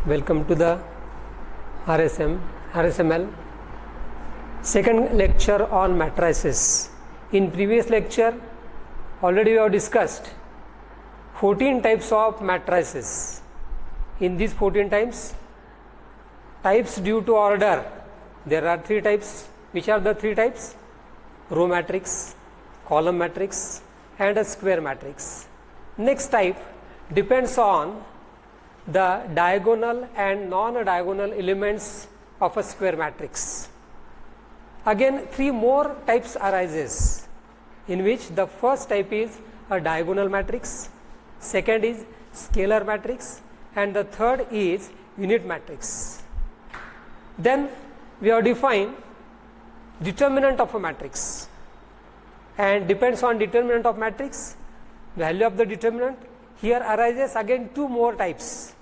Welcome to the RSML second lecture on matrices. In previous lecture already we have discussed 14 types of matrices. In these 14 types due to order, there are 3 types. Which are the 3 types? Row matrix, column matrix and a square matrix. Next type depends on the diagonal and non-diagonal elements of a square matrix. Again 3 more types arises, in which the first type is a diagonal matrix, second is scalar matrix and the third is unit matrix. Then we have defined determinant of a matrix, and depends on determinant of matrix, value of the determinant. Here arises again 2 more types,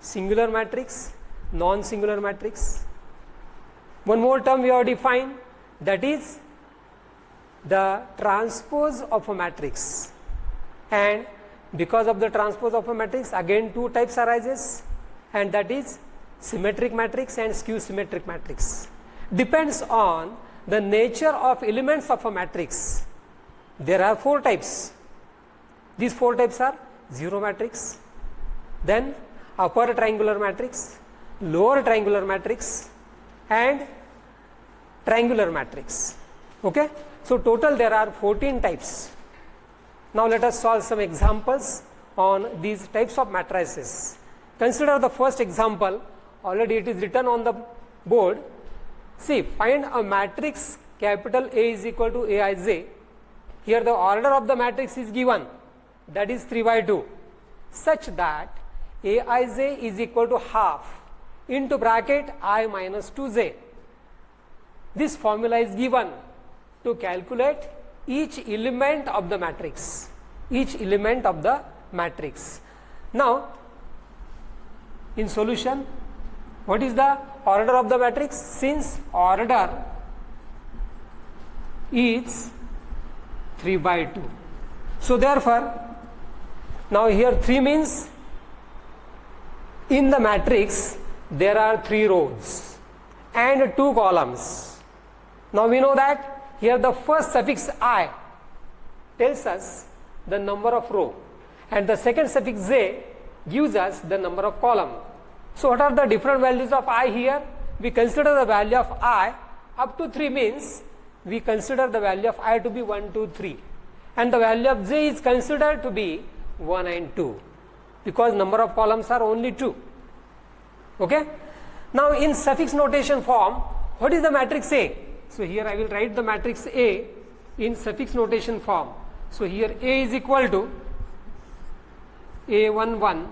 singular matrix, non-singular matrix. One more term we have defined, that is the transpose of a matrix, and because of the transpose of a matrix again 2 types arises, and that is symmetric matrix and skew symmetric matrix. Depends on the nature of elements of a matrix. There are 4 types. These 4 types are zero matrix, then upper triangular matrix, lower triangular matrix and triangular matrix. Okay? So total there are 14 types. Now let us solve some examples on these types of matrices. Consider the first example, already it is written on the board. See, find a matrix capital A is equal to Aij. Here the order of the matrix is given, that is 3 by 2, such that Aij is equal to half into bracket I minus 2j. This formula is given to calculate each element of the matrix. Now, in solution, what is the order of the matrix? Since order is 3 by 2. So therefore, now here 3 means in the matrix there are 3 rows and 2 columns. Now we know that here the first suffix I tells us the number of row and the second suffix j gives us the number of column. So what are the different values of I here? We consider the value of I up to 3 means we consider the value of I to be 1, 2, 3, and the value of j is considered to be 1 and 2 because number of columns are only 2. Okay? Now in suffix notation form, what is the matrix A? So here I will write the matrix A in suffix notation form. So here A is equal to A11,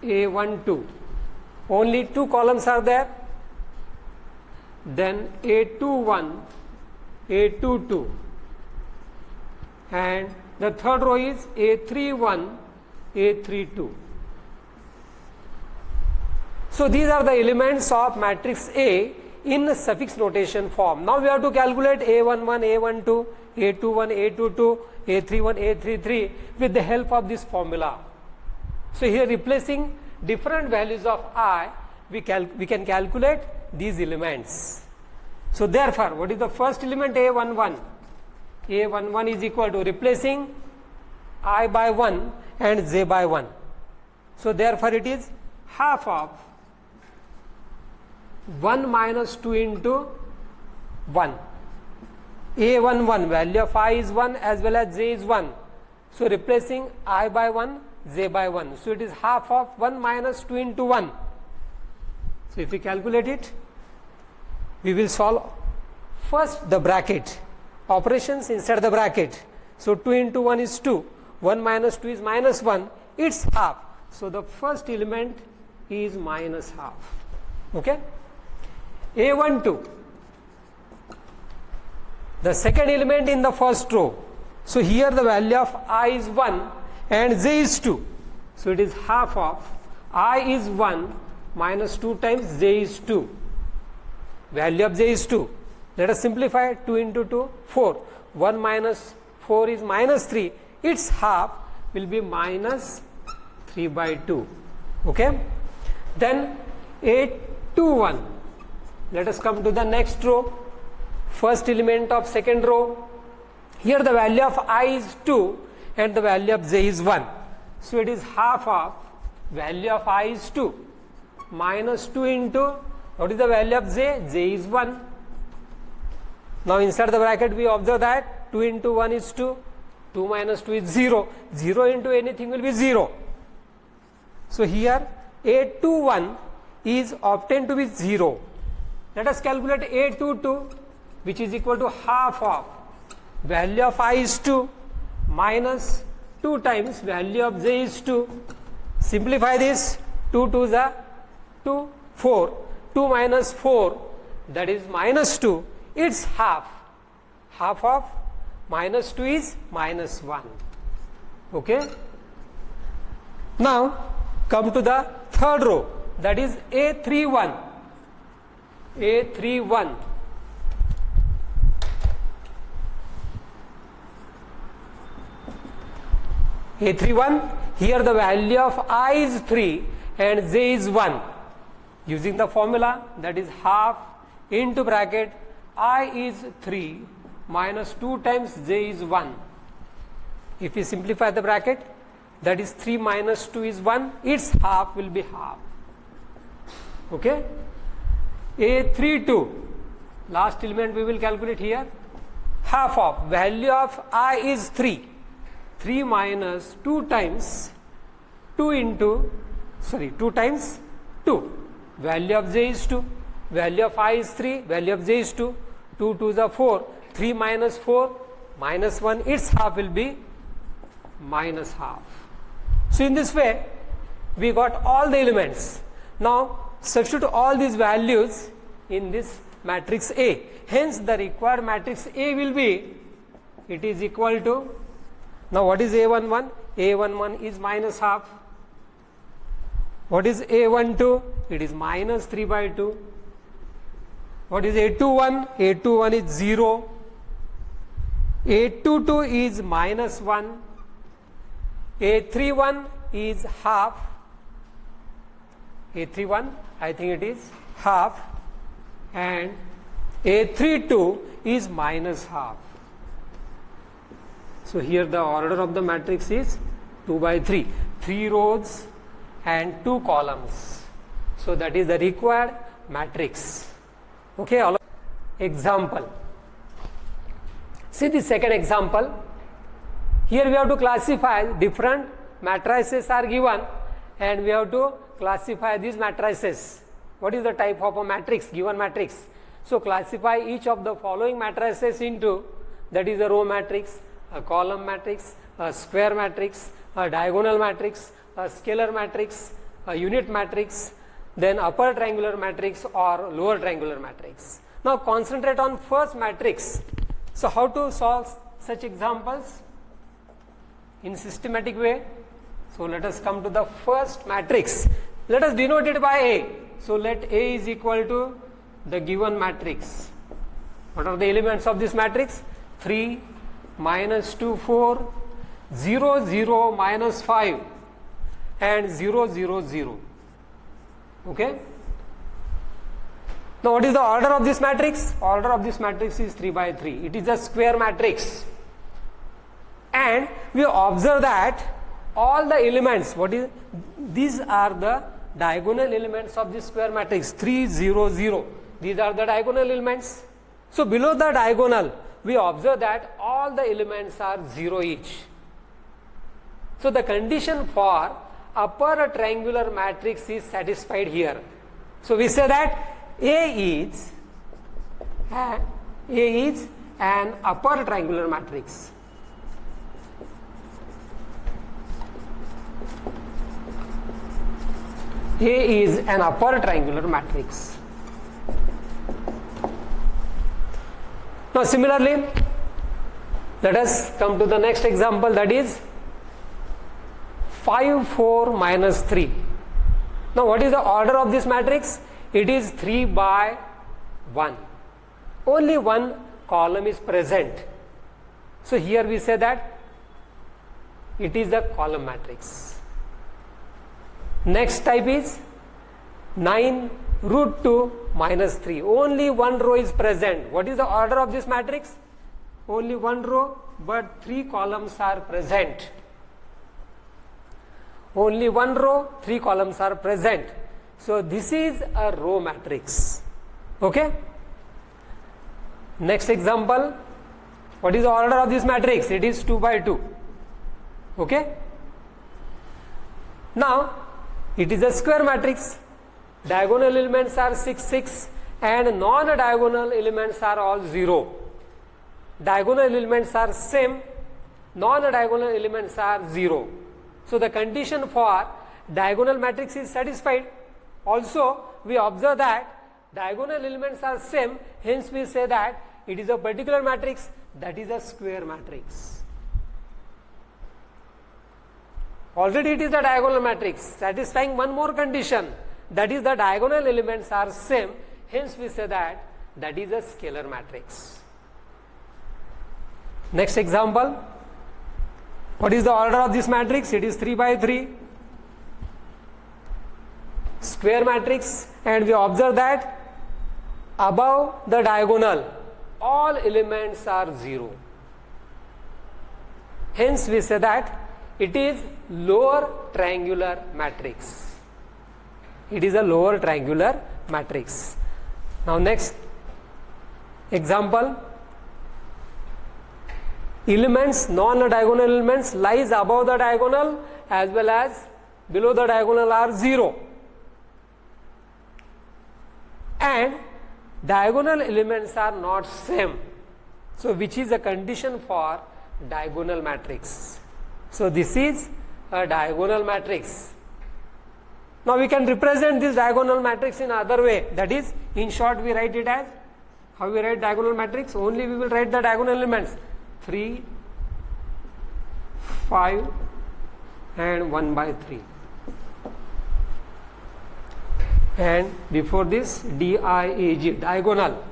A12. Only 2 columns are there. Then A21, A22. And the third row is A31, A32. So these are the elements of matrix A in suffix notation form. Now we have to calculate A11, A12, A21, A22, A31, A33 with the help of this formula. So here replacing different values of I, we can calculate these elements. So therefore, what is the first element? A11. A11 is equal to replacing I by 1 and j by 1. So therefore it is half of 1 minus 2 into 1. A11 value of I is 1 as well as j is 1. So replacing I by 1, j by 1. So it is half of 1 minus 2 into 1. So if we calculate it, we will solve first the bracket. Operations inside the bracket. So 2 into 1 is 2. 1 minus 2 is minus 1. It's half. So the first element is minus half. Okay? A12. The second element in the first row. So here the value of I is 1 and j is 2. So it is half of I is 1 minus 2 times j is 2. Value of j is 2. Let us simplify. 2 into 2, 4. 1 minus 4 is minus 3. Its half will be minus 3 by 2. Okay. Then A21. Let us come to the next row. First element of second row. Here the value of I is 2 and the value of j is 1. So it is half of value of I is 2 minus 2 into what is the value of j? J is 1. Now inside the bracket we observe that 2 into 1 is 2. 2 minus 2 is 0. 0 into anything will be 0. So here A21 is obtained to be 0. Let us calculate A22, which is equal to half of value of I is 2 minus 2 times value of j is 2. Simplify this. 2 2 is 2, 4. 2 minus 4, that is minus 2. It's half. Half of minus 2 is minus 1. Okay. Now come to the third row, that is A31. A31. A31, here the value of I is 3 and j is 1. Using the formula, that is half into bracket I is 3 minus 2 times j is 1. If we simplify the bracket, that is 3 minus 2 is 1, its half will be half. Okay. A32, last element we will calculate here. Half of value of I is 3. 3 minus 2 times 2 times 2. Value of j is 2. Value of I is 3. Value of j is 2. 2 2 is 4. 3 minus 4 minus 1. Its half will be minus half. So in this way, we got all the elements. Now substitute all these values in this matrix A. Hence the required matrix A will be, it is equal to, now what is A11? A11 is minus half. What is A12? It is minus 3 by 2. What is A21? A21 is 0. A22 is minus 1. A31 is half. A31, I think it is half. And A32 is minus half. So here the order of the matrix is 2 by 3. 3 rows and 2 columns. So that is the required matrix. Okay, example. See the second example. Here we have to classify different matrices are given and we have to classify these matrices. What is the type of a matrix, given matrix? So classify each of the following matrices into, that is a row matrix, a column matrix, a square matrix, a diagonal matrix, a scalar matrix, a unit matrix, then upper triangular matrix or lower triangular matrix. Now concentrate on first matrix. So how to solve such examples? In systematic way. So let us come to the first matrix. Let us denote it by A. So let A is equal to the given matrix. What are the elements of this matrix? 3, minus 2, 4, 0, 0, minus 5 and 0, 0, 0. Okay. Now what is the order of this matrix? Order of this matrix is 3 by 3. It is a square matrix. And we observe that all the elements, these are the diagonal elements of this square matrix, 3, 0, 0. These are the diagonal elements. So below the diagonal, we observe that all the elements are 0 each. So the condition for upper triangular matrix is satisfied here. So we say that A is an upper triangular matrix. A is an upper triangular matrix. Now similarly, let us come to the next example, that is 5, 4, minus 3. Now what is the order of this matrix? It is 3 by 1. Only one column is present. So here we say that it is a column matrix. Next type is 9 root 2 minus 3. Only one row is present. What is the order of this matrix? Only one row, but 3 columns are present. Only one row, 3 columns are present. So this is a row matrix. Okay. Next example. What is the order of this matrix? It is 2 by 2. Okay. Now it is a square matrix. Diagonal elements are 6, 6 and non-diagonal elements are all 0. Diagonal elements are same, non-diagonal elements are 0. So the condition for diagonal matrix is satisfied. Also we observe that diagonal elements are same, hence we say that it is a particular matrix, that is a square matrix. Already it is a diagonal matrix, satisfying one more condition, that is the diagonal elements are same, hence we say that that is a scalar matrix. Next example. What is the order of this matrix? It is 3 by 3. Square matrix, and we observe that above the diagonal all elements are 0. Hence we say that it is lower triangular matrix. It is a lower triangular matrix. Now next example. Elements, non-diagonal elements lies above the diagonal as well as below the diagonal are 0. And diagonal elements are not same. So which is a condition for diagonal matrix. So this is a diagonal matrix. Now we can represent this diagonal matrix in other way. That is, in short we write it as, how we write diagonal matrix? Only we will write the diagonal elements. 3, 5 and 1 by 3. And before this DIAG, diagonal.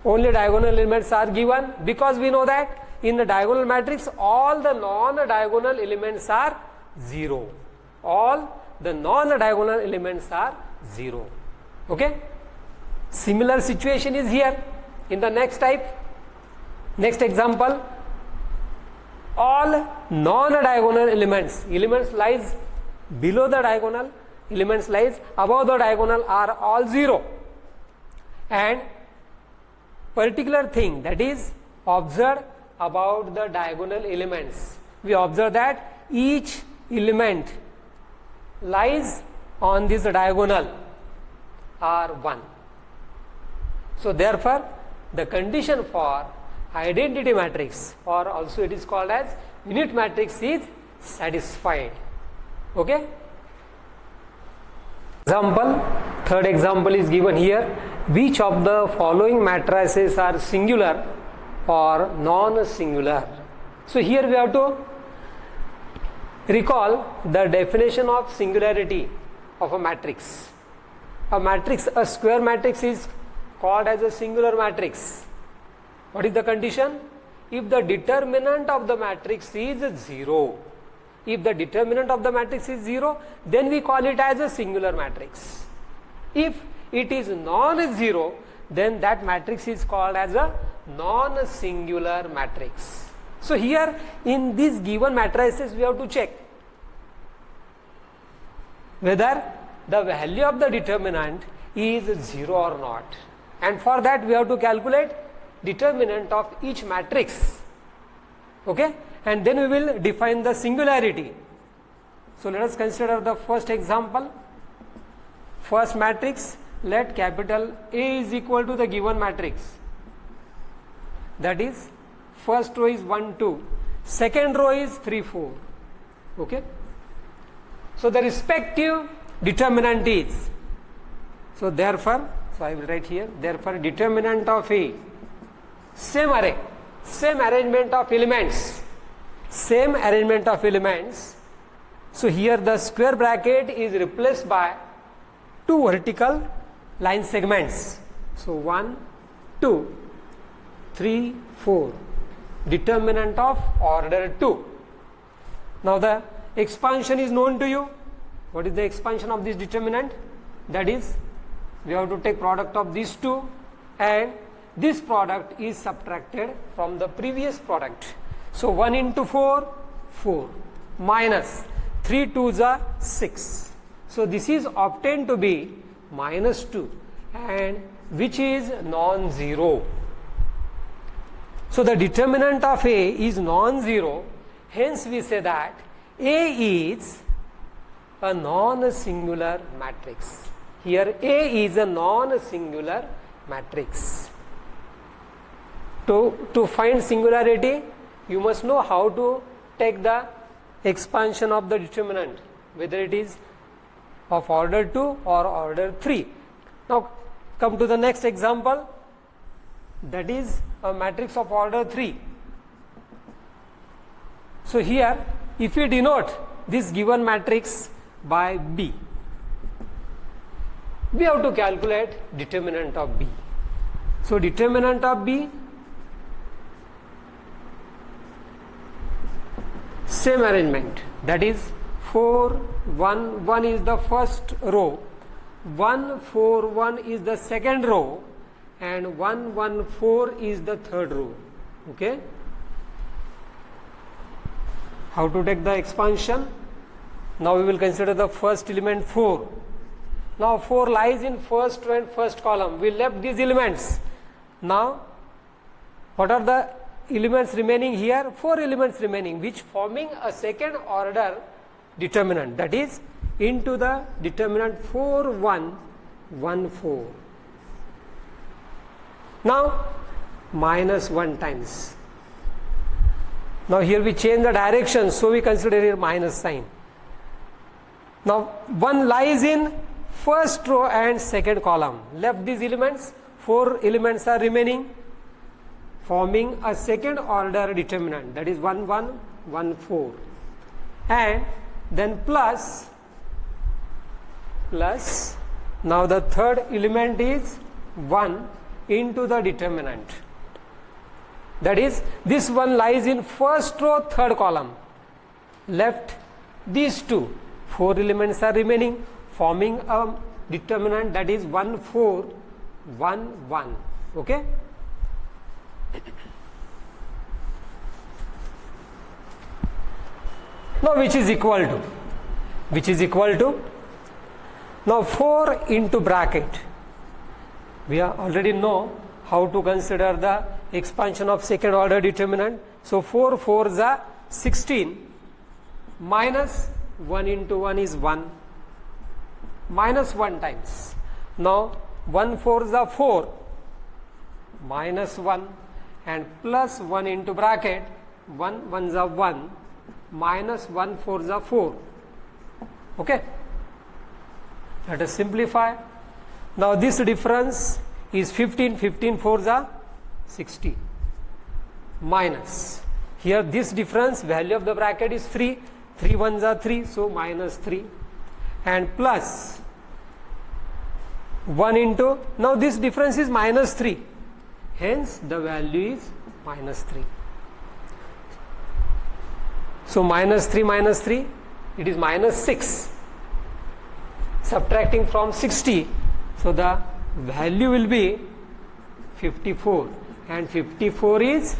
Only diagonal elements are given because we know that in the diagonal matrix all the non-diagonal elements are 0. All the non-diagonal elements are 0. Okay. Similar situation is here in the next type. Next example, all non-diagonal elements lies below the diagonal, elements lies above the diagonal are all 0. And particular thing that is observed about the diagonal elements, we observe that each element lies on this diagonal are 1. So therefore the condition for identity matrix, or also it is called as unit matrix, is satisfied. Okay. Example, third example is given here. Which of the following matrices are singular or non-singular? So here we have to recall the definition of singularity of a matrix. A matrix, a square matrix is called as a singular matrix. What is the condition? If the determinant of the matrix is 0. If the determinant of the matrix is 0, then we call it as a singular matrix. If it is non-zero, then that matrix is called as a non-singular matrix. So here in these given matrices we have to check whether the value of the determinant is 0 or not. And for that we have to calculate determinant of each matrix. Okay, and then we will define the singularity. So let us consider the first example. First matrix, let capital A is equal to the given matrix. That is, first row is 1, 2, second row is 3, 4. Okay. So the respective determinant is, so therefore, so I will write here, therefore determinant of A, same array, same arrangement of elements, same arrangement of elements. So here the square bracket is replaced by 2 vertical line segments. So 1, 2, 3, 4, determinant of order 2. Now the expansion is known to you. What is the expansion of this determinant? that is we have to take product of these two, and this product is subtracted from the previous product. So 1 into 4, 4, minus 3 2s are 6. So this is obtained to be minus 2, and which is non-zero. So the determinant of A is non-zero, hence we say that A is a non-singular matrix. Here A is a non-singular matrix. To find singularity, you must know how to take the expansion of the determinant, whether it is of order 2 or order 3. Now come to the next example, that is a matrix of order 3. So here if we denote this given matrix by B, we have to calculate determinant of B. So determinant of B, same arrangement, that is 4 1 1 is the first row, 1 4 1 is the second row, and 1 1 4 is the third row. Okay, how to take the expansion? Now we will consider the first element 4. Now 4 lies in first row and first column. We left these elements. Now what are the elements remaining here? 4 elements remaining, which forming a second order determinant, that is into the determinant 4 1 1 4. Now minus 1 times. Now here we change the direction, so we consider here minus sign. Now 1 lies in first row and second column. Left these elements, 4 elements are remaining, forming a second order determinant, that is 1 1 1 4, and then plus now the third element is 1 into the determinant, that is this one lies in first row third column. Left these two, 4 elements are remaining, forming a determinant, that is 1 4 1 1. Okay, now which is equal to now 4 into bracket. We already know how to consider the expansion of second order determinant. So 4 4s are 16, minus 1 into 1 is 1, minus 1 times. Now 1 4s are 4, minus 1, and plus 1 into bracket, 1 1s are 1, minus 1 4s are 4. Okay, let us simplify. Now this difference is 15, 15 4s are 60, minus here this difference, value of the bracket is 3, 3 1s are 3, so minus 3, and plus 1 into, now this difference is minus 3, hence the value is minus 3. So minus 3, it is minus 6, subtracting from 60, so the value will be 54, and 54 is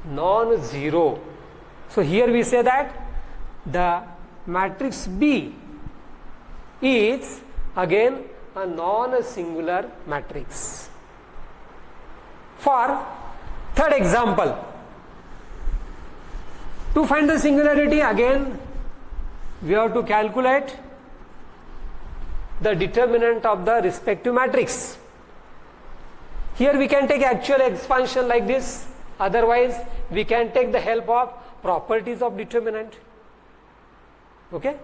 non-zero. So here we say that the matrix B is again a non-singular matrix. For third example, to find the singularity, again we have to calculate the determinant of the respective matrix. Here we can take actual expansion like this, otherwise we can take the help of properties of determinant. Okay,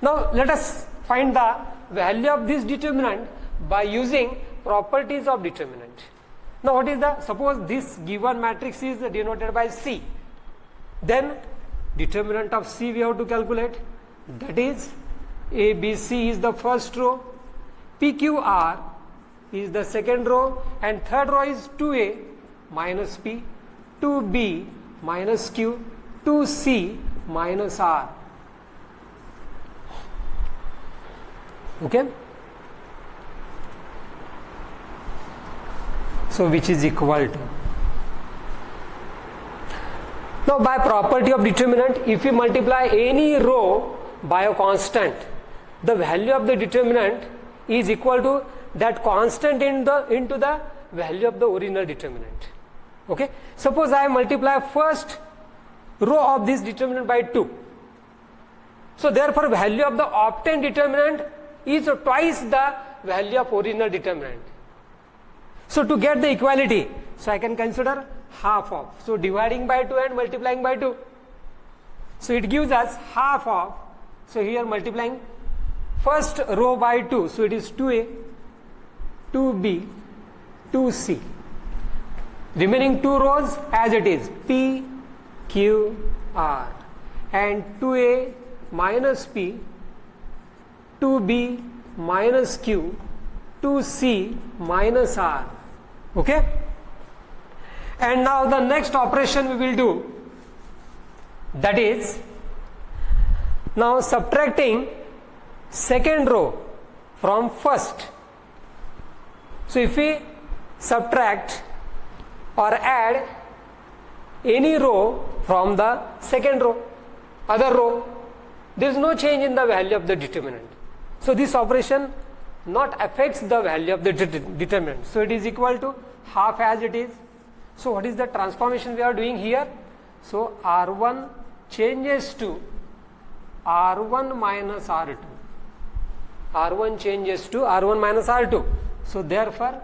now let us find the value of this determinant by using properties of determinant. Now what is the, suppose this given matrix is denoted by C, then determinant of C we have to calculate, that is ABC is the first row, PQR is the second row, and third row is 2A minus P, 2B minus Q, 2C minus R. Okay, So which is equal to. Now by property of determinant, if we multiply any row by a constant, the value of the determinant is equal to that constant into the value of the original determinant. Okay. Suppose I multiply first row of this determinant by 2. So therefore value of the obtained determinant is twice the value of original determinant. So to get the equality, so I can consider half of. So dividing by 2 and multiplying by 2. So it gives us half of. So here multiplying first row by 2. So it is 2a, 2b, 2c. Remaining 2 rows as it is p, q, r. And 2a minus p, 2b minus q, 2c minus r. Okay? And now the next operation we will do, that is now subtracting second row from first. So if we subtract or add any row from the second row, other row, there is no change in the value of the determinant. So this operation not affects the value of the determinant. So it is equal to half as it is. So what is the transformation we are doing here? So R1 changes to R1 minus R2. R1 changes to R1 minus R2. So therefore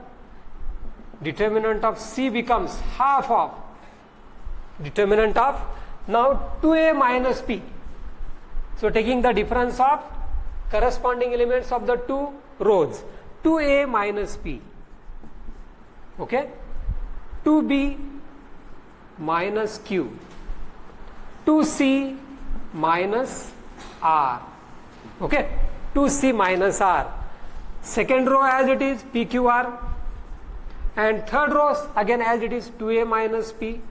determinant of C becomes half of determinant of now 2a minus p. So taking the difference of corresponding elements of the two rows, 2a minus p. Okay? 2b minus q, 2c minus r. Okay? 2c minus r. Second row as it is pqr, and third row again as it is 2a minus p,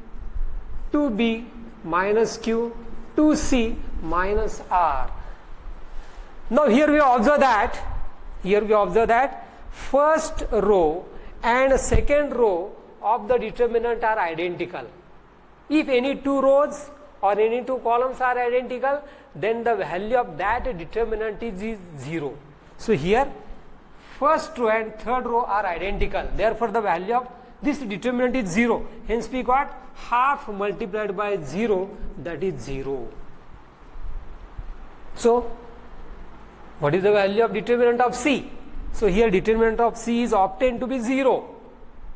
2b minus q, 2c minus r. Now here we observe that first row and second row of the determinant are identical. If any two rows or any two columns are identical, then the value of that determinant is 0. So here first row and third row are identical. Therefore the value of this determinant is 0. Hence we got half multiplied by 0, that is 0. So what is the value of determinant of C? So here determinant of C is obtained to be 0.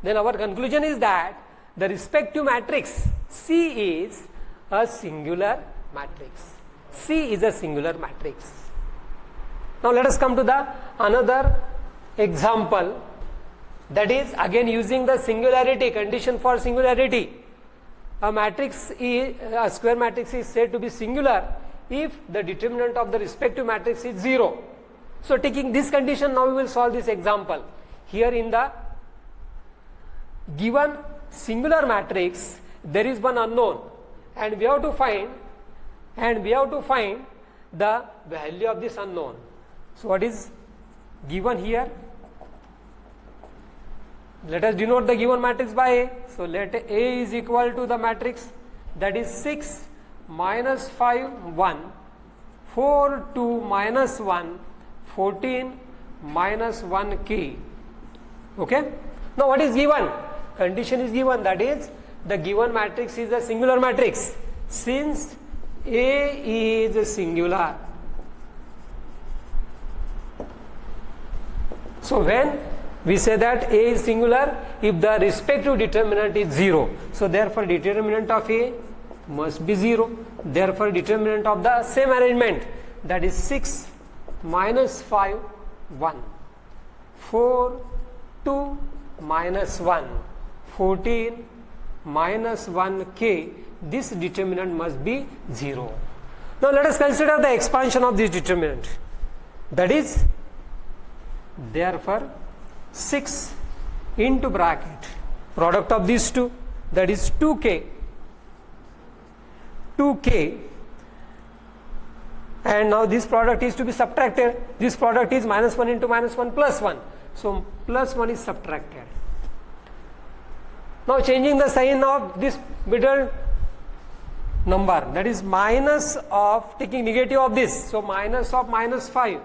Then our conclusion is that the respective matrix C is a singular matrix. C is a singular matrix. Now let us come to the another example, that is again using the singularity condition for singularity. A square matrix is said to be singular if the determinant of the respective matrix is 0. So taking this condition, now we will solve this example. Here in the given singular matrix there is one unknown, and we have to find the value of this unknown. So what is given here? Let us denote the given matrix by A. So let A is equal to the matrix, that is 6 minus 5 1, 4 2 minus 1, 14 minus 1 k. Okay. Now what is given? Condition is given, that is the given matrix is a singular matrix. Since A is singular, so when we say that A is singular if the respective determinant is 0. So therefore determinant of A must be 0. Therefore determinant of the same arrangement, that is 6 minus 5 1, 4 2 minus 1, 14 minus 1 k, this determinant must be 0. Now let us consider the expansion of this determinant, that is therefore 6 into bracket product of these two, that is 2k, and now this product is to be subtracted. This product is minus 1 into minus 1 plus 1, so plus 1 is subtracted. Now changing the sign of this middle number, that is minus of, taking negative of this, so minus of minus 5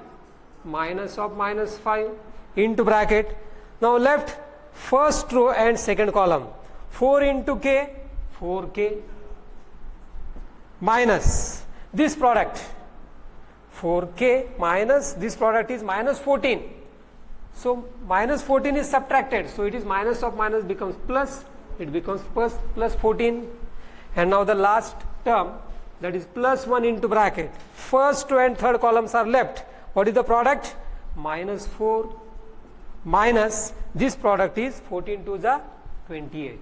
into bracket. Now left first row and second column, 4 into k, 4k, minus this product, 4k minus this product is minus 14. So minus 14 is subtracted, so it is minus of minus becomes plus, it becomes plus 14. And now the last term, that is plus 1 into bracket, first row and third columns are left. What is the product? Minus 4 minus this product is 14 to the 28,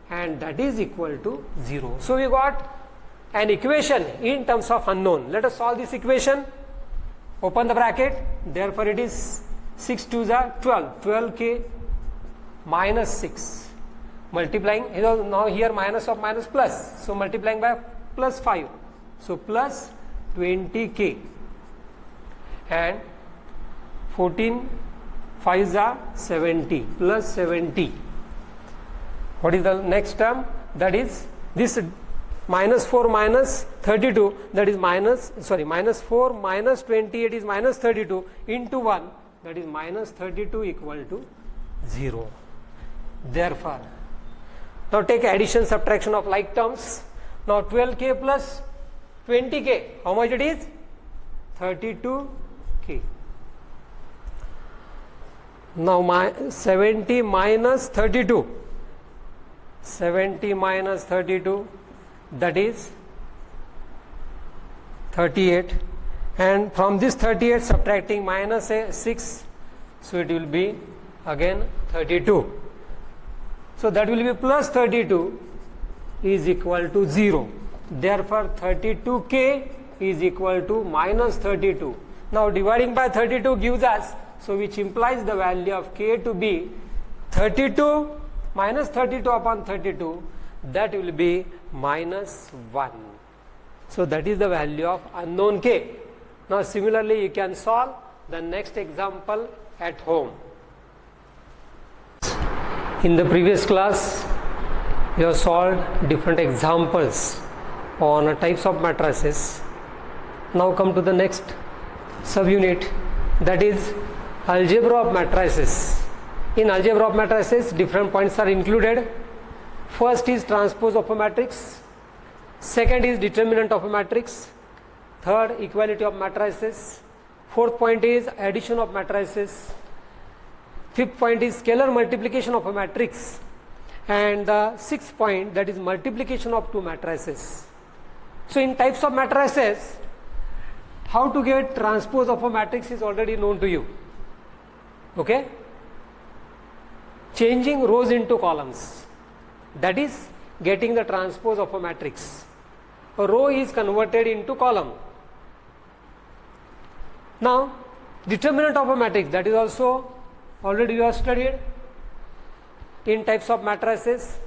and that is equal to 0. So we got an equation in terms of unknown. Let us solve this equation. Open the bracket, therefore it is 6 to the 12, 12k minus 6, multiplying, now here minus of minus plus, so multiplying by plus 5, so plus 20k, and 14 5s are 70, plus 70. What is the next term? That is this minus 4 minus 32, that is minus 4 minus 28 is minus 32 into 1, that is minus 32 equal to 0. Therefore, now take addition subtraction of like terms. Now 12k plus 20k, how much it is? 32k. Now 70 minus 32, 70 minus 32, that is 38, and from this 38 subtracting minus 6, so it will be again 32. So that will be plus 32 is equal to 0. Therefore 32k is equal to minus 32. Now dividing by 32 gives us, so which implies the value of k to be 32 minus 32 upon 32, that will be minus 1. So that is the value of unknown k. Now similarly you can solve the next example at home. In the previous class we have solved different examples on types of matrices. Now come to the next subunit, that is algebra of matrices. In algebra of matrices, different points are included. First is transpose of a matrix, second is determinant of a matrix, third equality of matrices, fourth point is addition of matrices, fifth point is scalar multiplication of a matrix, and the sixth point, that is multiplication of two matrices. So in types of matrices, how to get transpose of a matrix is already known to you. Okay? Changing rows into columns, that is getting the transpose of a matrix. A row is converted into column. Now determinant of a matrix, that is also already you have studied in types of matrices.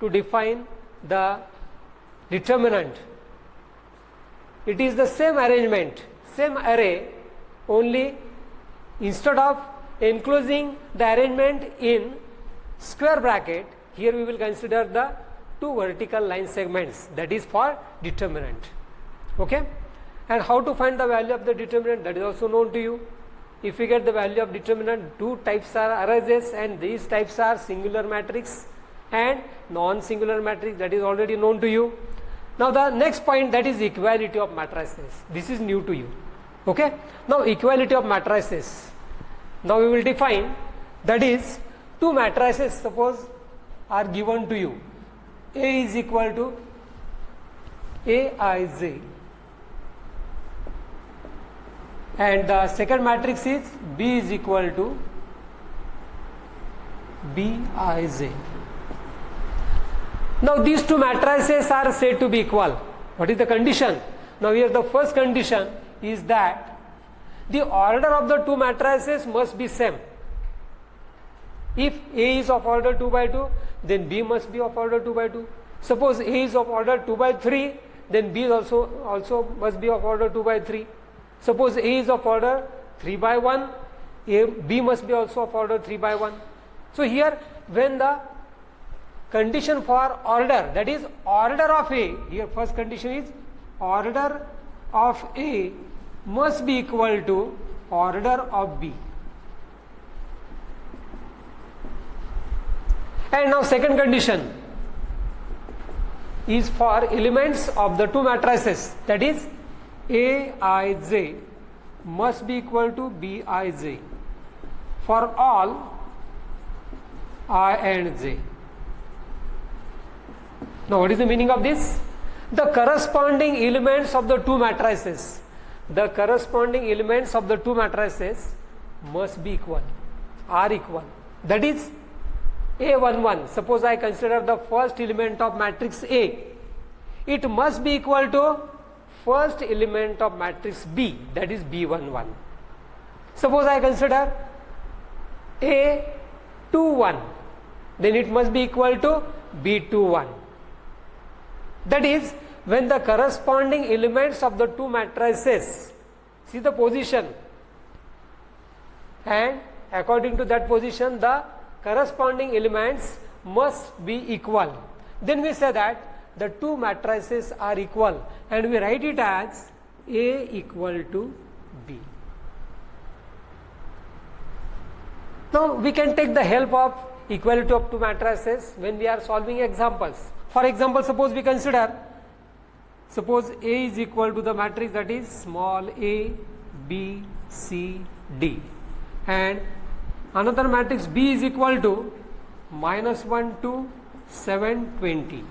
To define the determinant, it is the same arrangement, same array, only instead of enclosing the arrangement in square bracket, here we will consider the two vertical line segments, that is for determinant. Okay? And how to find the value of the determinant, that is also known to you. If we get the value of determinant, two types arises, and these types are singular matrix and non-singular matrix, that is already known to you. Now the next point, that is equality of matrices. This is new to you. Okay? Now equality of matrices. Now we will define, that is two matrices suppose are given to you. A is equal to Aij, and the second matrix is B is equal to Bij. Now these two matrices are said to be equal. What is the condition? Now here the first condition is that the order of the two matrices must be same. If A is of order 2 by 2, then B must be of order 2 by 2. Suppose A is of order 2 by 3, then B also must be of order 2 by 3. Suppose A is of order 3 by 1, B must be also of order 3 by 1. So here when the condition for order, that is order of A, here first condition is order of A must be equal to order of B. And now second condition is for elements of the two matrices, that is Aij must be equal to Bij for all I and J. Now what is the meaning of this? The corresponding elements of the two matrices, the corresponding elements of the two matrices must be equal, are equal. That is A11, suppose I consider the first element of matrix A, it must be equal to first element of matrix B, that is B11. Suppose I consider A21, then it must be equal to B21. That is, when the corresponding elements of the two matrices, see the position, and according to that position the corresponding elements must be equal, then we say that the two matrices are equal, and we write it as A equal to B. Now we can take the help of equality of two matrices when we are solving examples. For example, suppose we consider, suppose A is equal to the matrix, that is small a, b, c, d, and another matrix B is equal to -1 to 720,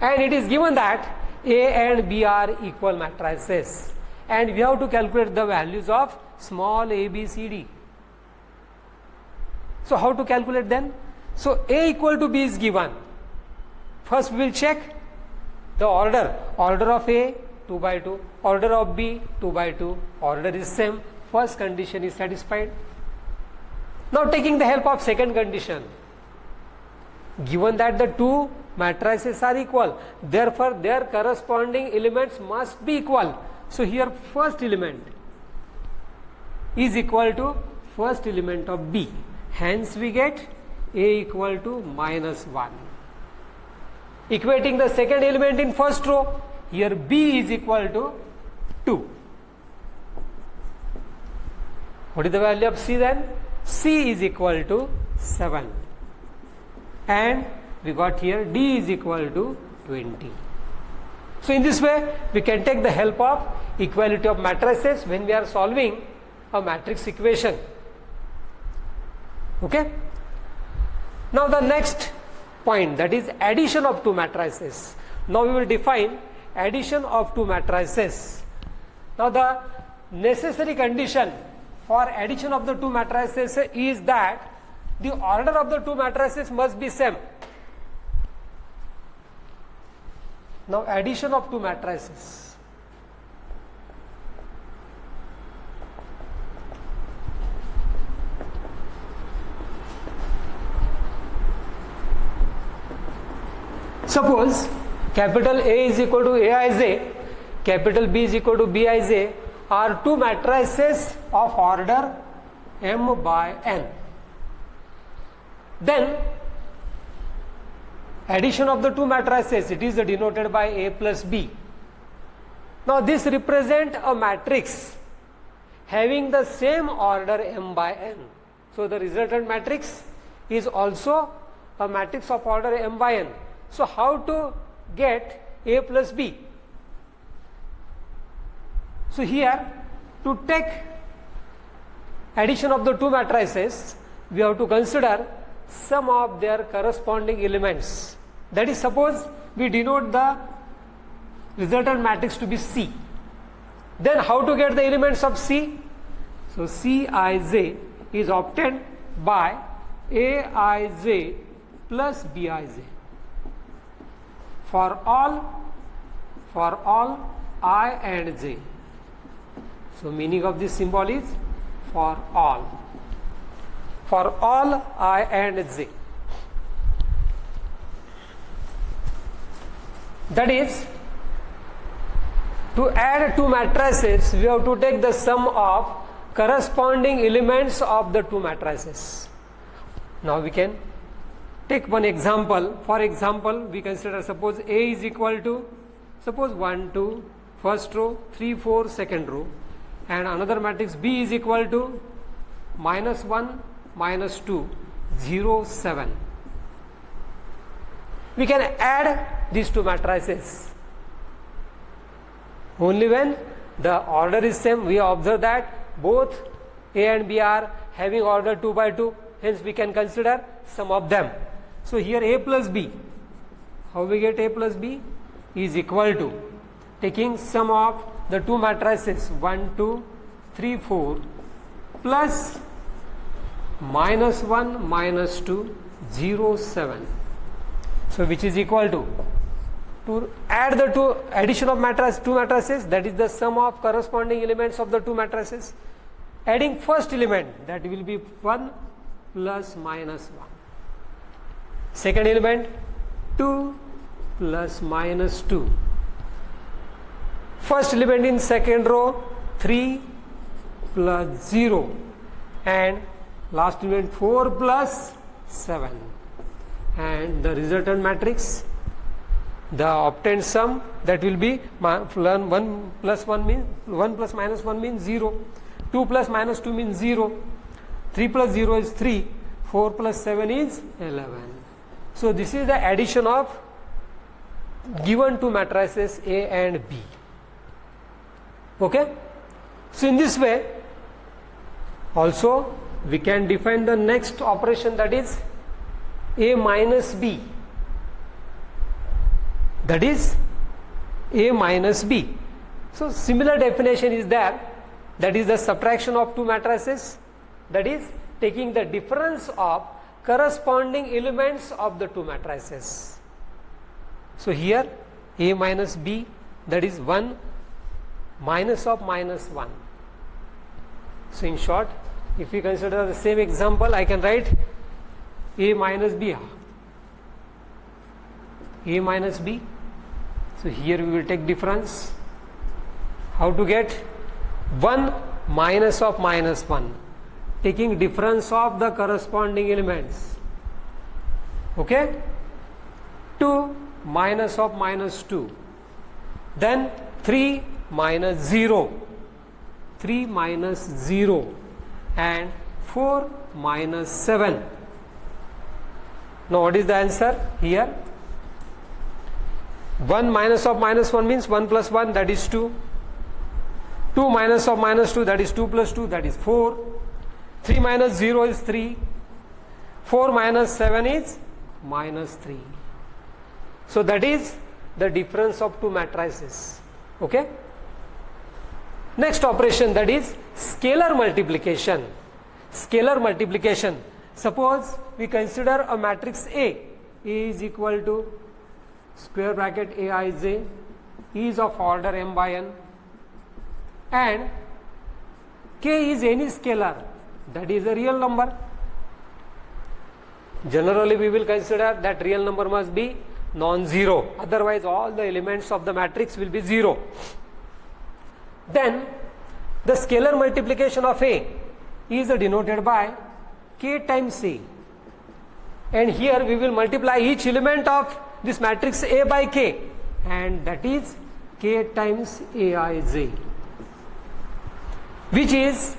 and it is given that A and B are equal matrices, and we have to calculate the values of small a, b, c, d. So how to calculate then? So A equal to B is given. First we will check the order of A 2 by 2, order of B 2 by 2, order is same, first condition is satisfied. Now taking the help of second condition, given that the two matrices are equal, therefore their corresponding elements must be equal. So here first element is equal to first element of B, hence we get A equal to -1. Equating the second element in first row, here B is equal to 2. What is the value of C then? C is equal to 7, and we got here D is equal to 20. So in this way we can take the help of equality of matrices when we are solving a matrix equation. Okay. Now the next point, that is addition of two matrices. Now we will define addition of two matrices. Now the necessary condition for addition of the two matrices is that the order of the two matrices must be same. Now addition of two matrices. Suppose capital A is equal to Aij, capital B is equal to Bij are two matrices of order m by n. Then addition of the two matrices, it is denoted by A plus B. Now this represents a matrix having the same order m by n. So the resultant matrix is also a matrix of order m by n. So how to get A plus B? So here, to take addition of the two matrices, we have to consider sum of their corresponding elements. That is, suppose we denote the resultant matrix to be C. Then how to get the elements of C? So Cij is obtained by Aij plus Bij for all I and J. So meaning of this symbol is for all I and J. That is, to add two matrices, we have to take the sum of corresponding elements of the two matrices. Now we can Take one example. For example, we consider suppose A is equal to suppose 1 2 first row, 3 4 second row, and another matrix B is equal to -1 -2 0 7. We can add these two matrices only when the order is same. We observe that both A and B are having order 2 by 2, hence we can consider sum of them. So here A plus B, how we get A plus B is equal to taking sum of the two matrices 1 2 3 4 plus -1 -2 0 7. So which is equal to add the two addition of two matrices, that is the sum of corresponding elements of the two matrices. Adding first element, that will be 1 plus -1. Second element 2 plus -2. First element in second row 3 plus 0, and last element 4 plus 7, and the resultant matrix, the obtained sum, that will be 1 plus 1 means 1 plus -1 means 0, 2 plus -2 means 0, 3 plus 0 is 3, 4 plus 7 is 11. So this is the addition of given two matrices A and B. Okay. So in this way also we can define the next operation, that is A minus B, that is A minus B. So similar definition is there, that is the subtraction of two matrices, that is taking the difference of corresponding elements of the two matrices. So here A minus B, that is 1 minus of -1. So in short, if we consider the same example, I can write A minus B, A minus B. So here we will take difference. How to get 1 minus of -1, taking difference of the corresponding elements. Okay. 2 minus of -2, then 3 minus 0, 3 minus 0, and 4 minus 7. Now what is the answer here? 1 minus of -1 means 1 plus 1, that is 2. 2 minus of -2, that is 2 plus 2, that is 4. 3 minus 0 is 3. 4 minus 7 is -3. So that is the difference of two matrices. Okay. Next operation, that is scalar multiplication. Scalar multiplication. Suppose we consider a matrix A. A is equal to square bracket Aij, is of order m by n, and k is any scalar, that is a real number. Generally we will consider that real number must be non-zero, otherwise all the elements of the matrix will be 0. Then the scalar multiplication of A is denoted by k times A, and here we will multiply each element of this matrix A by k, and that is k times Aij, which is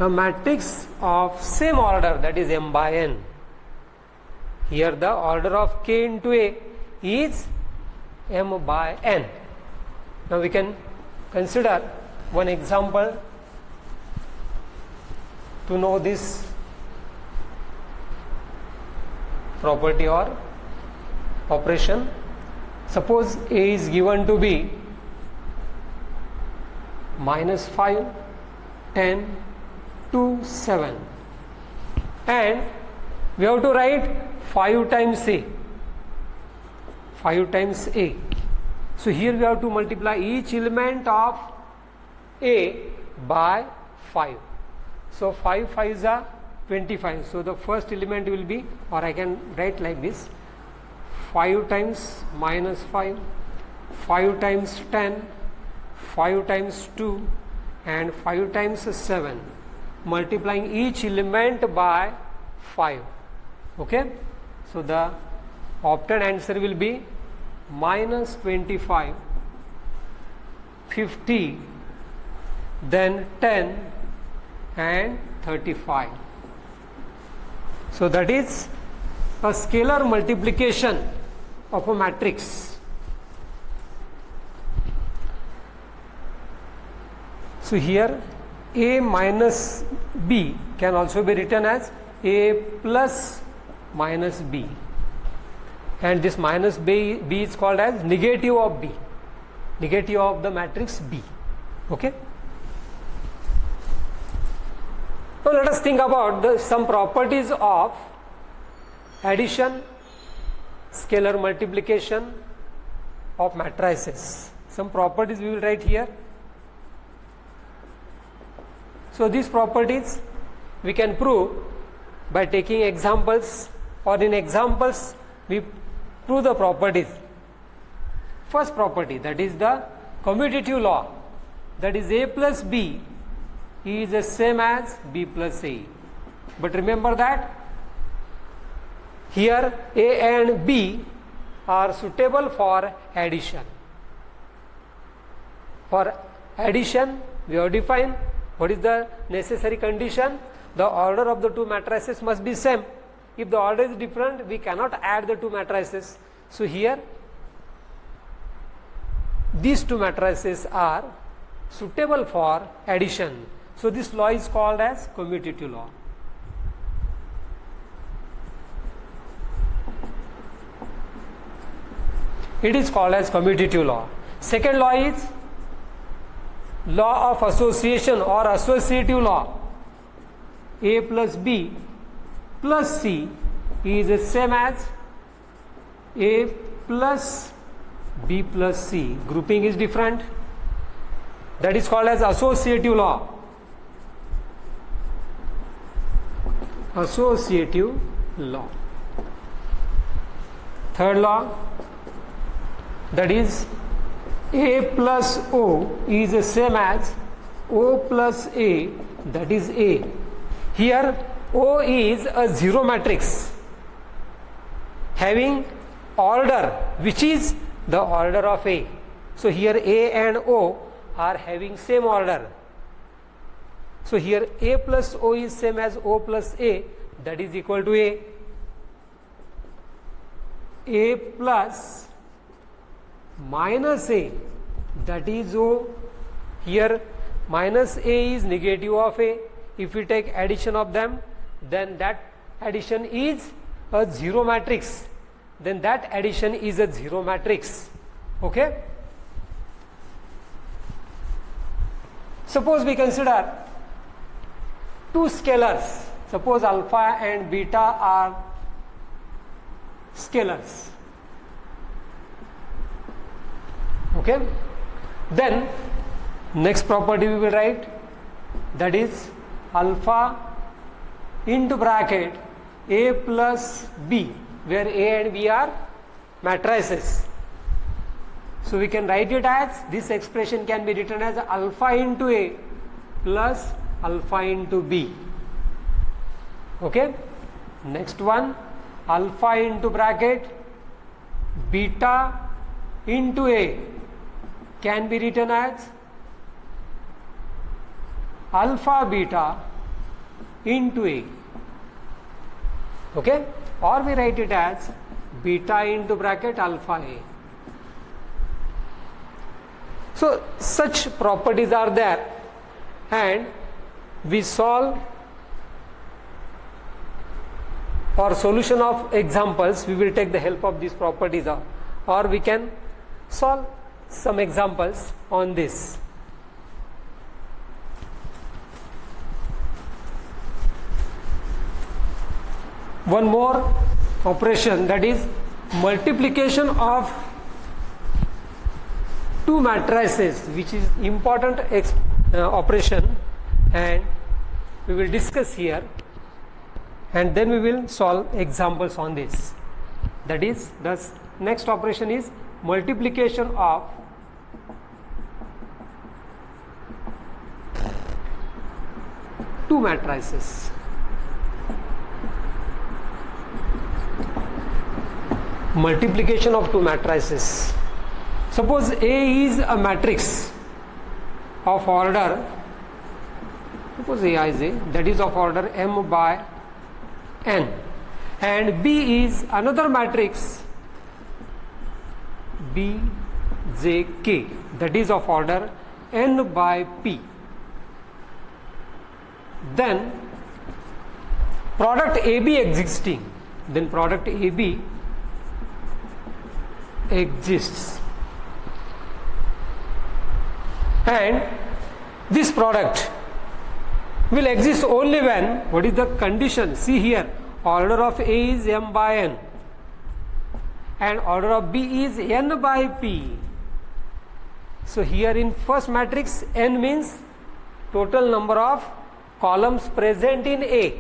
a matrix of same order, that is m by n. Here the order of k into A is m by n. Now we can consider one example to know this property or operation. Suppose A is given to be -5, 10, 2, 7, and we have to write 5 times A. 5 times A. So here we have to multiply each element of A by 5. So 5 5s are 25. So the first element will be, or I can write like this, 5 times -5, 5 times 10, 5 times 2, and 5 times 7, multiplying each element by 5. Okay. So the obtained answer will be minus 25, 50, then 10 and 35. So that is a scalar multiplication of a matrix. So here A minus B can also be written as A plus minus B, and this minus B is called as negative of B, negative of the matrix B. Okay. Now let us think about some properties of addition, scalar multiplication of matrices. Some properties we will write here. So these properties we can prove by taking examples, or in examples we prove the properties. First property, that is the commutative law, that is A plus B is the same as B plus A. But remember that here A and B are suitable for addition. For addition we have defined what is the necessary condition. The order of the two matrices must be same. If the order is different, we cannot add the two matrices. So here these two matrices are suitable for addition. So this law is called as commutative law. It is called as commutative law. Second law is law of association or associative law. A plus B plus C is the same as A plus B plus C. Grouping is different. That is called as associative law. Associative law. Third law, that is A plus O is the same as O plus A, that is A. Here O is a zero matrix having order which is the order of A. So here A and O are having same order. So here A plus O is same as O plus A, that is equal to A. A plus minus A, that is O. Here minus A is negative of A. If we take addition of them, then that addition is a zero matrix. Then that addition is a zero matrix. Okay. Suppose we consider two scalars. Suppose alpha and beta are scalars. Okay. Then next property we will write, that is alpha into bracket A plus B, where A and B are matrices. So we can write it as, this expression can be written as alpha into A plus alpha into B. Okay. Next one, alpha into bracket beta into A can be written as alpha beta into A. Okay. Or we write it as beta into bracket alpha A. So such properties are there, and we solve for solution of examples. We will take the help of these properties, or we can solve some examples on this. One more operation, that is multiplication of two matrices, which is important operation, and we will discuss here, and then we will solve examples on this. That is, the next operation is multiplication of two matrices. multiplication of two matrices. Suppose A is a matrix of order, suppose A is A, that is of order m by n, and B is another matrix B J K, that is of order n by p. Then product AB existing, then product AB exists, and this product will exist only when, what is the condition? See here, order of A is m by n and order of B is n by p. So here in first matrix, n means total number of columns present in A.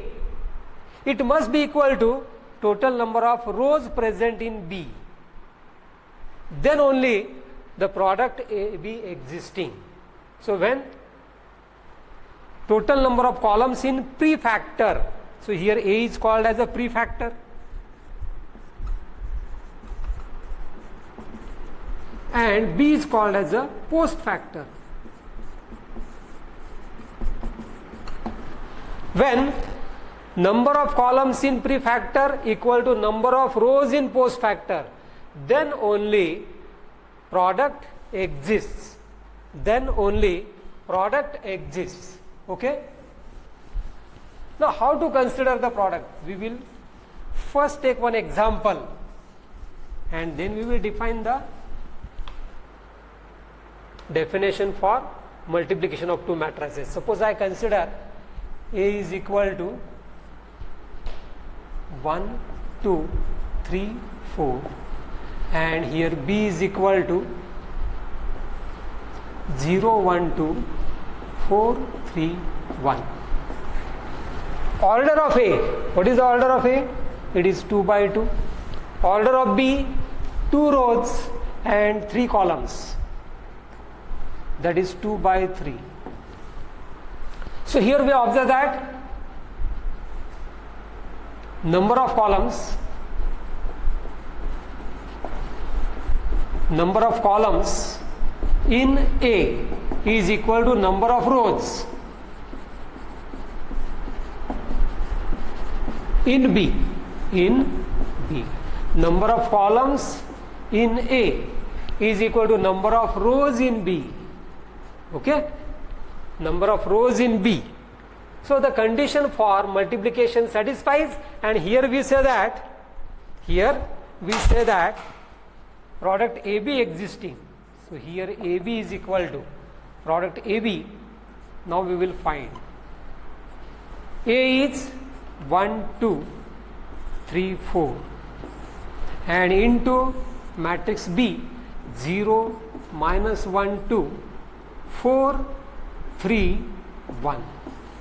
It must be equal to total number of rows present in B. Then only the product AB existing. So when total number of columns in prefactor, so here A is called as a prefactor and B is called as a post factor. When number of columns in prefactor equal to number of rows in post factor, then only product exists. Then only product exists. Okay? Now how to consider the product? We will first take one example and then we will define the definition for multiplication of two matrices. Suppose I consider A is equal to 1, 2, 3, 4 and here B is equal to 0, 1, 2, 4, 3, 1. Order of A, what is the order of A? It is 2 by 2. Order of B, 2 rows and 3 columns, that is 2 by 3. So here we observe that number of columns in A is equal to number of rows in B. Number of columns in A is equal to number of rows in B. Okay? Number of rows in B. So the condition for multiplication satisfies, and here we say that product AB existing. So here AB is equal to product AB. Now we will find A is 1, 2, 3, 4 and into matrix B 0, minus 1, 2, 4, 3, 1.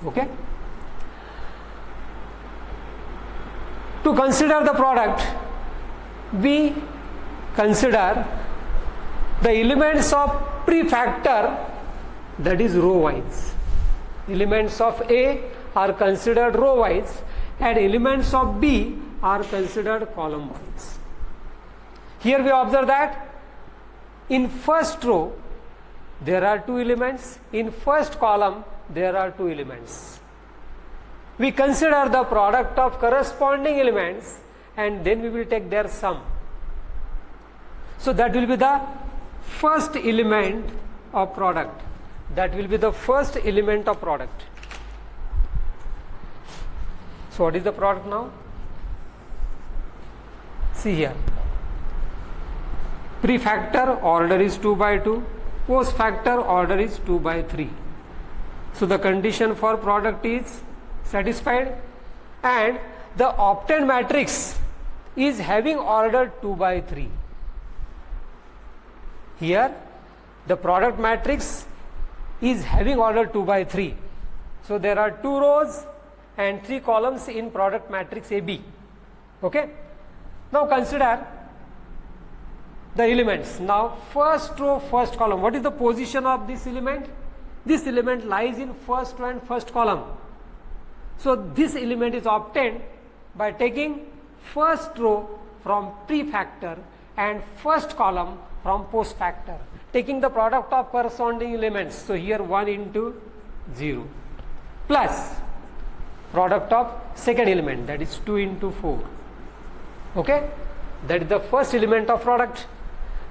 Okay? To consider the product, we consider the elements of prefactor, that is row wise. Elements of A are considered row wise and elements of B are considered column wise. Here we observe that in first row there are 2 elements, in first column there are 2 elements. We consider the product of corresponding elements and then we will take their sum. So that will be the first element of product. That will be the first element of product. So what is the product now? See here. Prefactor order is 2 by 2. Post factor order is 2 by 3. So the condition for product is satisfied and the obtained matrix is having order 2 by 3. Here the product matrix is having order 2 by 3. So there are 2 rows and 3 columns in product matrix AB. Okay? Now consider the elements. Now first row, first column. What is the position of this element? This element lies in first row and first column. So this element is obtained by taking first row, from prefactor and first column from post factor, taking the product of corresponding elements. So here 1 into 0 plus product of second element, that is 2 into 4. Okay, that is the first element of product.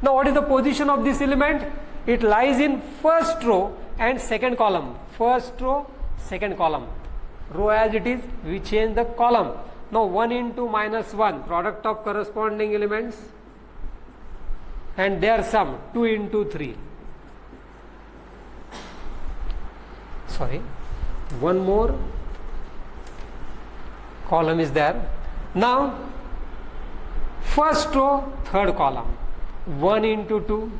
Now what is the position of this element? It lies in first row and second column. First row, second column. Row as it is, we change the column. Now 1 into minus 1, product of corresponding elements, and their sum 2 into 3. Sorry, one more column is there. Now first row, third column, 1 into 2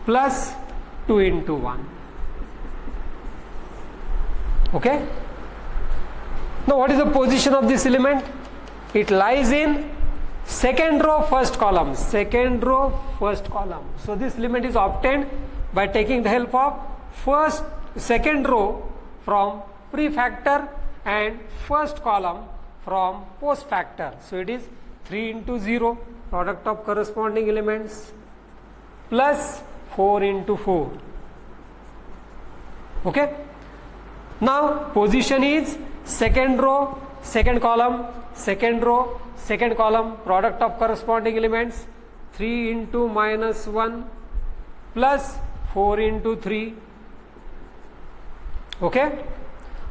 plus 2 into 1. Okay. Now what is the position of this element? It lies in second row, first column. Second row, first column. So this element is obtained by taking the help of second row from prefactor and first column from post factor. So it is 3 into 0, product of corresponding elements, plus 4 into 4. Okay. Now position is second row, second column, second row, second column, product of corresponding elements, 3 into minus 1 plus 4 into 3. Okay.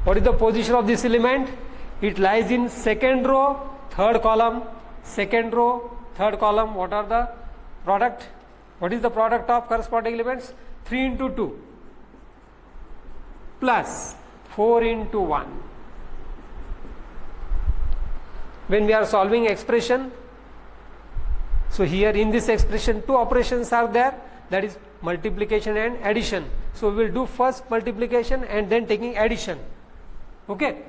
What is the position of this element? It lies in second row, third column, second row, third column. What are the product? What is the product of corresponding elements? 3 into 2 plus 4 into 1. When we are solving expression, so here in this expression 2 operations are there, that is multiplication and addition. So we will do first multiplication and then taking addition. Okay.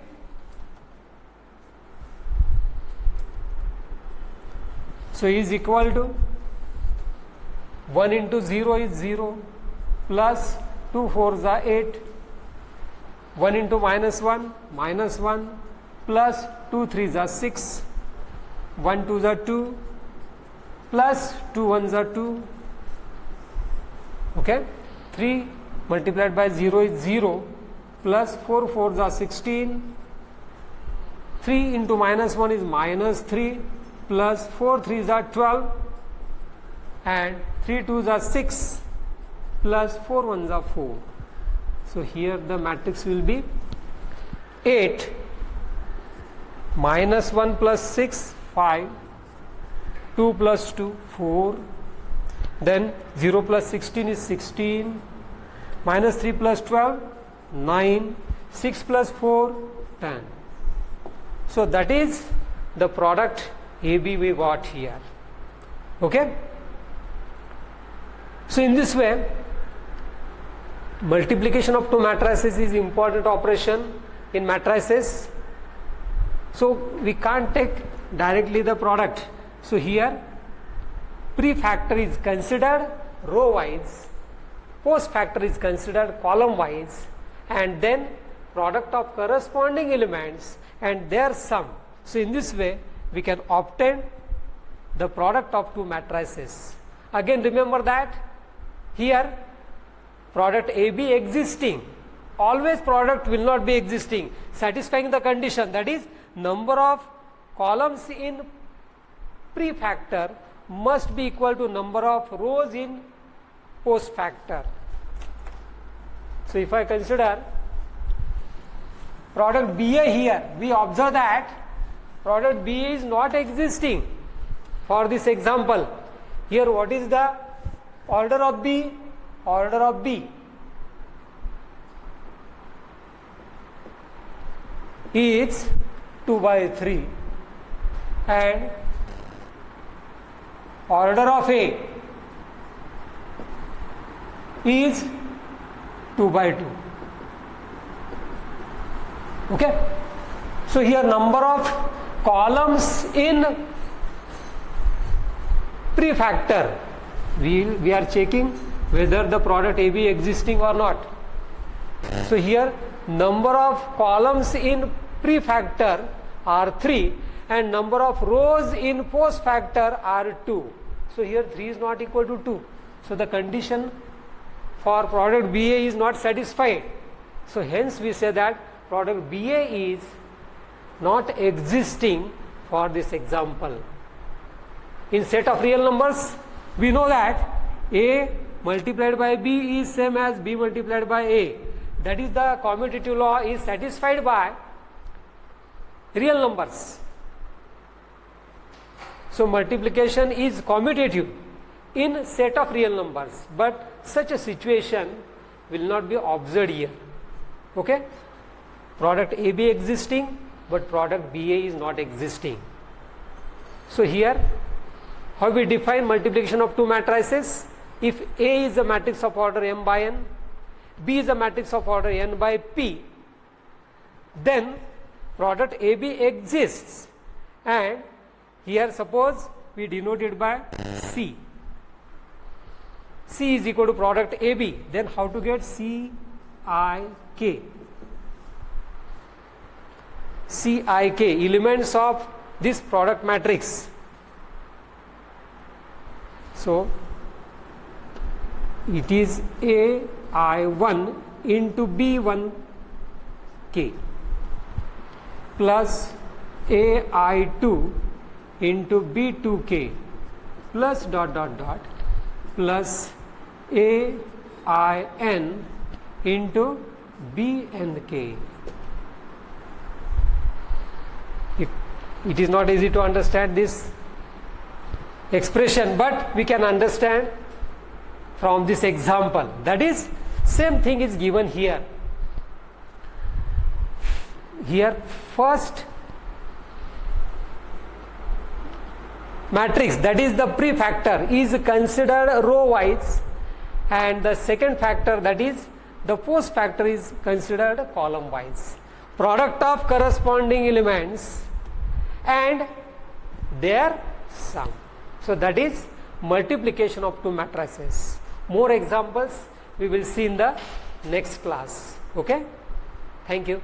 So is equal to 1 into 0 is 0 plus 2 4s are 8. 1 into minus 1 plus 2 3s are 6. 1 2s are 2 plus 2 1s are 2. Okay. 3 multiplied by 0 is 0 plus 4 4s are 16. 3 into minus 1 is minus 3 plus 4 3s are 12 and 3 2s are 6 plus 4 1s are 4. So here the matrix will be 8 minus 1 plus 6 5, 2 plus 2 4, then 0 plus 16 is 16, minus 3 plus 12 9, 6 plus 4 10. So that is the product AB we got here. Okay. So in this way, multiplication of two matrices is important operation in matrices. So we can't take directly the product. So here prefactor is considered row wise, post factor is considered column wise, and then product of corresponding elements and their sum. So in this way we can obtain the product of two matrices. Again remember that here product AB existing, always product will not be existing, satisfying the condition, that is number of columns in prefactor must be equal to number of rows in post factor. So if I consider product BA here, we observe that product BA is not existing. For this example, here what is the order of B? Order of B is 2 by 3 and order of A is 2 by 2. Okay. So here number of columns in prefactor, we are checking whether the product AB existing or not. So here number of columns in prefactor are 3 and number of rows in post factor are 2. So here 3 is not equal to 2. So the condition for product BA is not satisfied. So hence we say that product BA is not existing for this example. In set of real numbers, we know that A multiplied by B is same as B multiplied by A. That is, the commutative law is satisfied by real numbers. So multiplication is commutative in set of real numbers, but such a situation will not be observed here. Okay, product AB existing, but product BA is not existing. So here, how we define multiplication of two matrices? If A is a matrix of order m by n, B is a matrix of order n by p, then product AB exists, and here suppose we denote it by C. C is equal to product AB. Then how to get CIK? CIK, elements of this product matrix. So it is AI1 into B1K plus AI2 into B2K plus dot dot dot plus AIN into B and K. It is not easy to understand this expression, but we can understand from this example. That is, same thing is given here. Here first matrix, that is the prefactor, is considered row wise, and the second factor, that is the post factor, is considered column wise. Product of corresponding elements and their sum. So that is multiplication of two matrices. More examples we will see in the next class. Okay, thank you.